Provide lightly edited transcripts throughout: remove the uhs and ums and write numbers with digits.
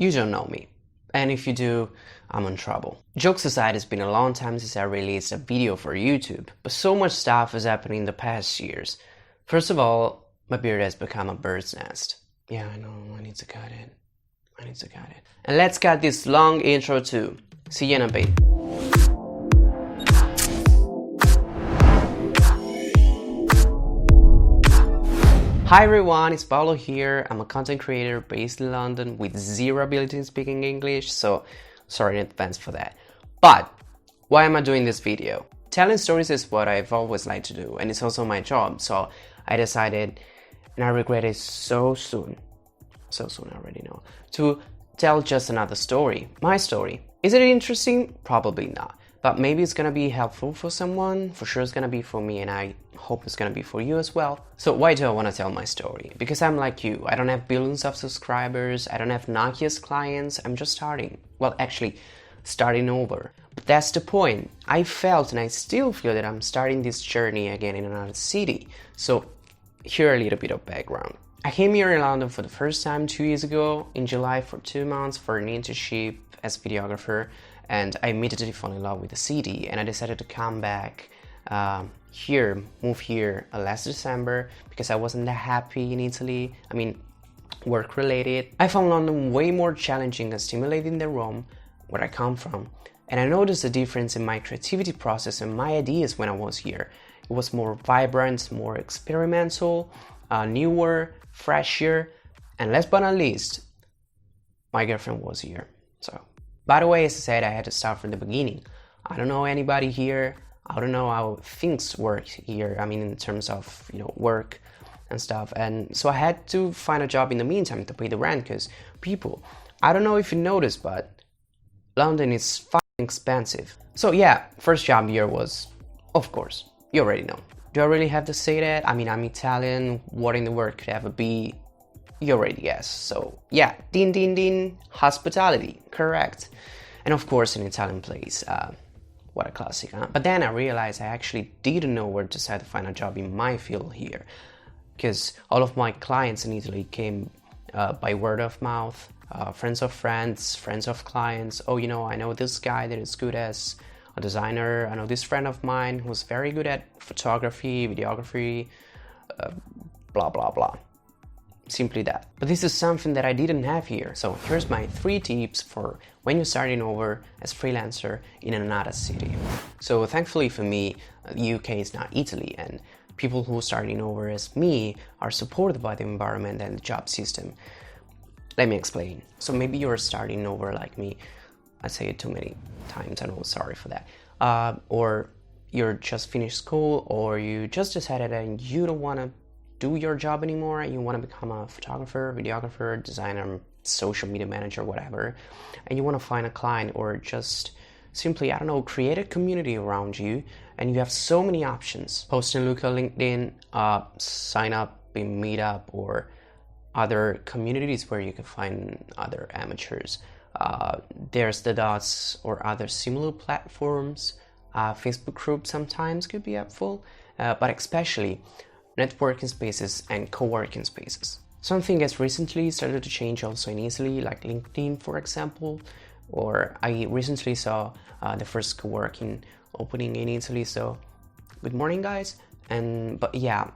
you don't know me. And if you do, I'm in trouble. Jokes aside, it's been a long time since I released a video for YouTube, but so much stuff has happened in the past years. First of all, my beard has become a bird's nest. Yeah, I know, I need to cut it. And let's cut this long intro too. See you in a bit. Hi everyone, it's Paolo here. I'm a content creator based in London with zero ability in speaking English, so sorry in advance for that. But why am I doing this video? Telling stories is what I've always liked to do, and it's also my job, so I decided, and I regret it so soon I already know, to tell just another story, my story. Is it interesting? Probably not. But maybe it's gonna be helpful for someone. For sure it's gonna be for me, and I hope it's gonna be for you as well. So why do I wanna tell my story? Because I'm like you. I don't have billions of subscribers. I don't have Nokia's clients. I'm just starting. Well, actually, starting over. But that's the point. I felt, and I still feel, that I'm starting this journey again in another city. So here a little bit of background. I came here in London for the first time 2 years ago in July for 2 months for an internship as a videographer, and I immediately fell in love with the city, and I decided to come back move here last December because I wasn't that happy in Italy. I mean, work related. I found London way more challenging and stimulating than Rome, where I come from, and I noticed a difference in my creativity process and my ideas when I was here. It was more vibrant, more experimental, newer, fresher, and last but not least, my girlfriend was here. So, by the way, as I said, I had to start from the beginning. I don't know anybody here. I don't know how things work here. I mean, in terms of, work and stuff. And so I had to find a job in the meantime to pay the rent, because people, I don't know if you noticed, but London is fucking expensive. So yeah, first job here was, of course, you already know. Do I really have to say that? I mean, I'm Italian. What in the world could ever be? You already guessed. So yeah, din din din, hospitality, correct. And of course, an Italian place. What a classic, huh? But then I realized I actually didn't know where to start to find a job in my field here, because all of my clients in Italy came by word of mouth, friends of friends, friends of clients. Oh, I know this guy that is good as a designer. I know this friend of mine who's very good at photography, videography, blah, blah, blah. Simply that. But this is something that I didn't have here. So here's my 3 tips for when you're starting over as freelancer in another city. So thankfully for me, the UK is not Italy, and people who are starting over as me are supported by the environment and the job system. Let me explain. So maybe you're starting over like me. I say it too many times, I know, sorry for that. Or you're just finished school, or you just decided and you don't want to do your job anymore, and you want to become a photographer, videographer, designer, social media manager, whatever, and you want to find a client, or just simply, I don't know, create a community around you, and you have so many options. Post and look on LinkedIn, sign up in Meetup or other communities where you can find other amateurs. There's the Dots or other similar platforms. Facebook groups sometimes could be helpful, but especially networking spaces and co-working spaces. Something has recently started to change also in Italy, like LinkedIn, for example, or I recently saw the first co-working opening in Italy, so good morning, guys. But yeah,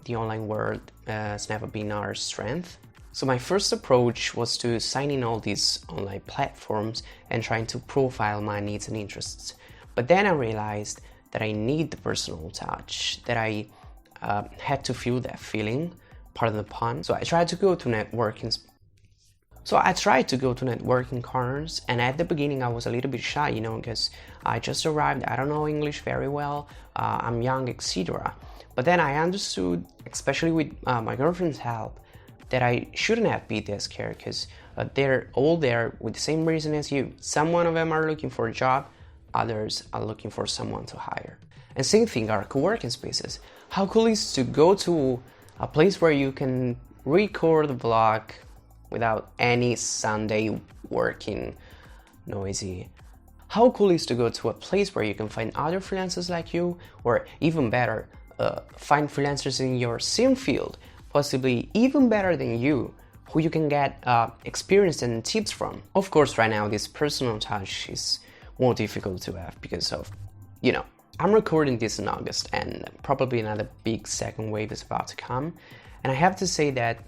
the online world has never been our strength. So my first approach was to sign in all these online platforms and trying to profile my needs and interests. But then I realized that I need the personal touch, that I had to feel that feeling, pardon the pun. So I tried to go to networking corners, and at the beginning I was a little bit shy, because I just arrived, I don't know English very well, I'm young, etc. But then I understood, especially with my girlfriend's help, that I shouldn't have been that scared, because they're all there with the same reason as you. Some of them are looking for a job, others are looking for someone to hire. And same thing are co-working spaces. How cool is to go to a place where you can record the vlog without any Sunday working noisy? How cool is to go to a place where you can find other freelancers like you, or even better, find freelancers in your same field, possibly even better than you, who you can get experience and tips from. Of course, right now, this personal touch is more difficult to have because of, I'm recording this in August and probably another big second wave is about to come. And I have to say that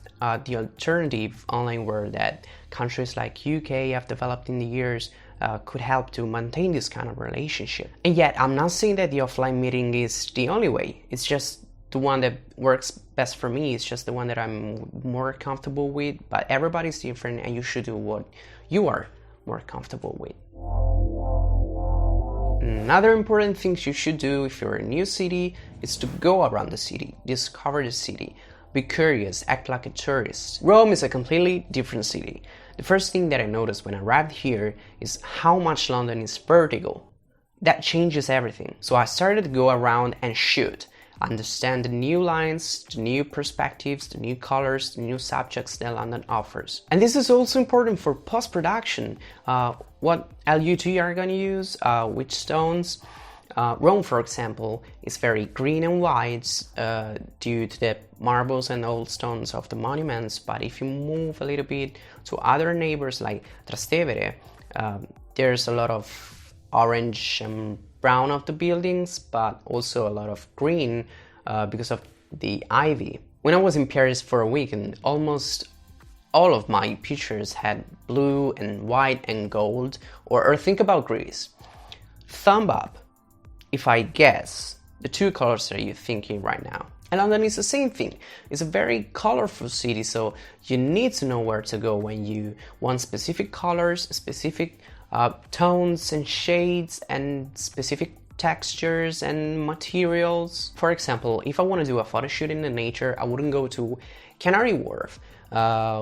the alternative online world that countries like UK have developed in the years could help to maintain this kind of relationship. And yet, I'm not saying that the offline meeting is the only way. It's just the one that works best for me. It's just the one that I'm more comfortable with. But everybody's different and you should do what you are more comfortable with. Another important thing you should do if you're in a new city is to go around the city, discover the city, be curious, act like a tourist. Rome is a completely different city. The first thing that I noticed when I arrived here is how much London is vertical. That changes everything. So I started to go around and shoot, understand the new lines, the new perspectives, the new colors, the new subjects that London offers. And this is also important for post-production. What LUT are going to use, which stones. Rome, for example, is very green and white due to the marbles and old stones of the monuments. But if you move a little bit to other neighbors like Trastevere, there's a lot of orange and brown of the buildings, but also a lot of green because of the ivy. When I was in Paris for a week, and almost all of my pictures had blue and white and gold, or think about Greece. Thumb up if I guess the two colors that you're thinking right now. And London is the same thing. It's a very colorful city, so you need to know where to go when you want specific colors, specific tones and shades, and specific textures and materials. For example, if I want to do a photo shoot in the nature, I wouldn't go to Canary Wharf,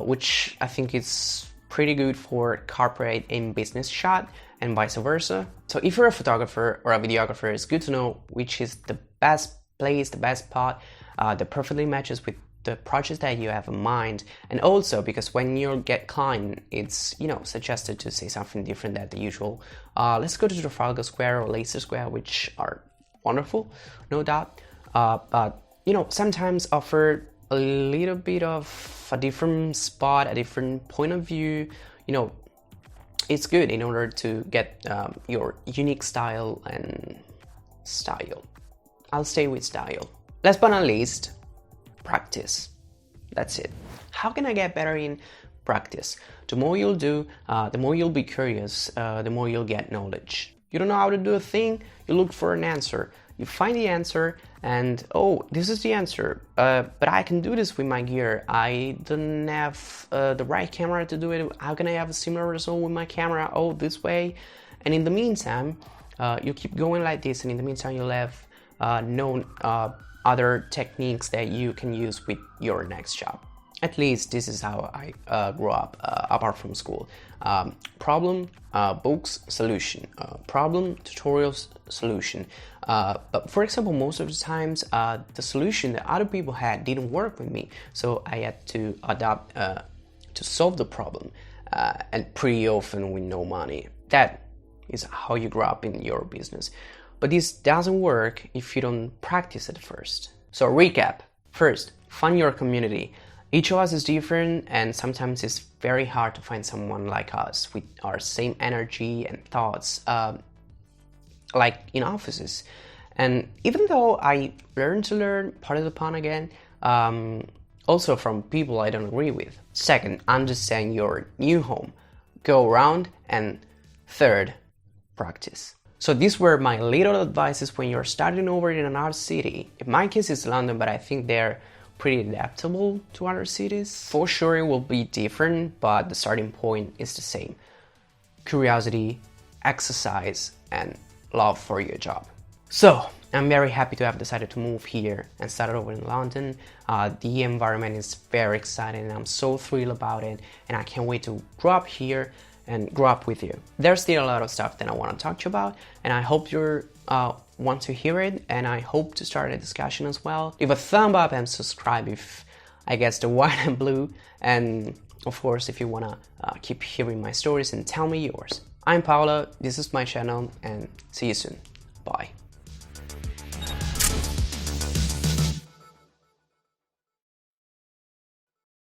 which I think is pretty good for corporate and business shot, and vice versa. So if you're a photographer or a videographer, it's good to know which is the best place, the best spot that perfectly matches with the project that you have in mind. And also because when you get client, it's suggested to say something different than the usual. Let's go to Trafalgar Square or Leicester Square, which are wonderful, no doubt. But sometimes offer a little bit of a different spot, a different point of view. It's good in order to get your unique style and style. I'll stay with style. Last but not least, practice. That's it. How can I get better in practice? The more you'll do, the more you'll be curious, the more you'll get knowledge. You don't know how to do a thing, you look for an answer. You find the answer and, oh, this is the answer, but I can do this with my gear. I don't have the right camera to do it. How can I have a similar result with my camera? Oh, this way. And in the meantime, you keep going like this, and in the meantime, you'll have known other techniques that you can use with your next job. At least this is how I grew up, apart from school. Problem, books, solution. Problem, tutorials, solution. But for example, most of the times, the solution that other people had didn't work with me. So I had to adapt to solve the problem, and pretty often with no money. That is how you grow up in your business. But this doesn't work if you don't practice at first. So recap. First, find your community. Each of us is different, and sometimes it's very hard to find someone like us with our same energy and thoughts, like in offices. And even though I learned to learn, part of the pun again, also from people I don't agree with. Second, understand your new home. Go around. And third, practice. So these were my little advices when you're starting over in another city. In my case, it's London, but I think they're pretty adaptable to other cities. For sure, it will be different, but the starting point is the same. Curiosity, exercise, and love for your job. So I'm very happy to have decided to move here and start over in London. The environment is very exciting, and I'm so thrilled about it, and I can't wait to grow up here and grow up with you. There's still a lot of stuff that I want to talk to you about, and I hope you want to hear it, and I hope to start a discussion as well. Leave a thumb up and subscribe if I guess the white and blue, and of course if you want to keep hearing my stories and tell me yours. I'm Paolo, this is my channel, and see you soon. Bye.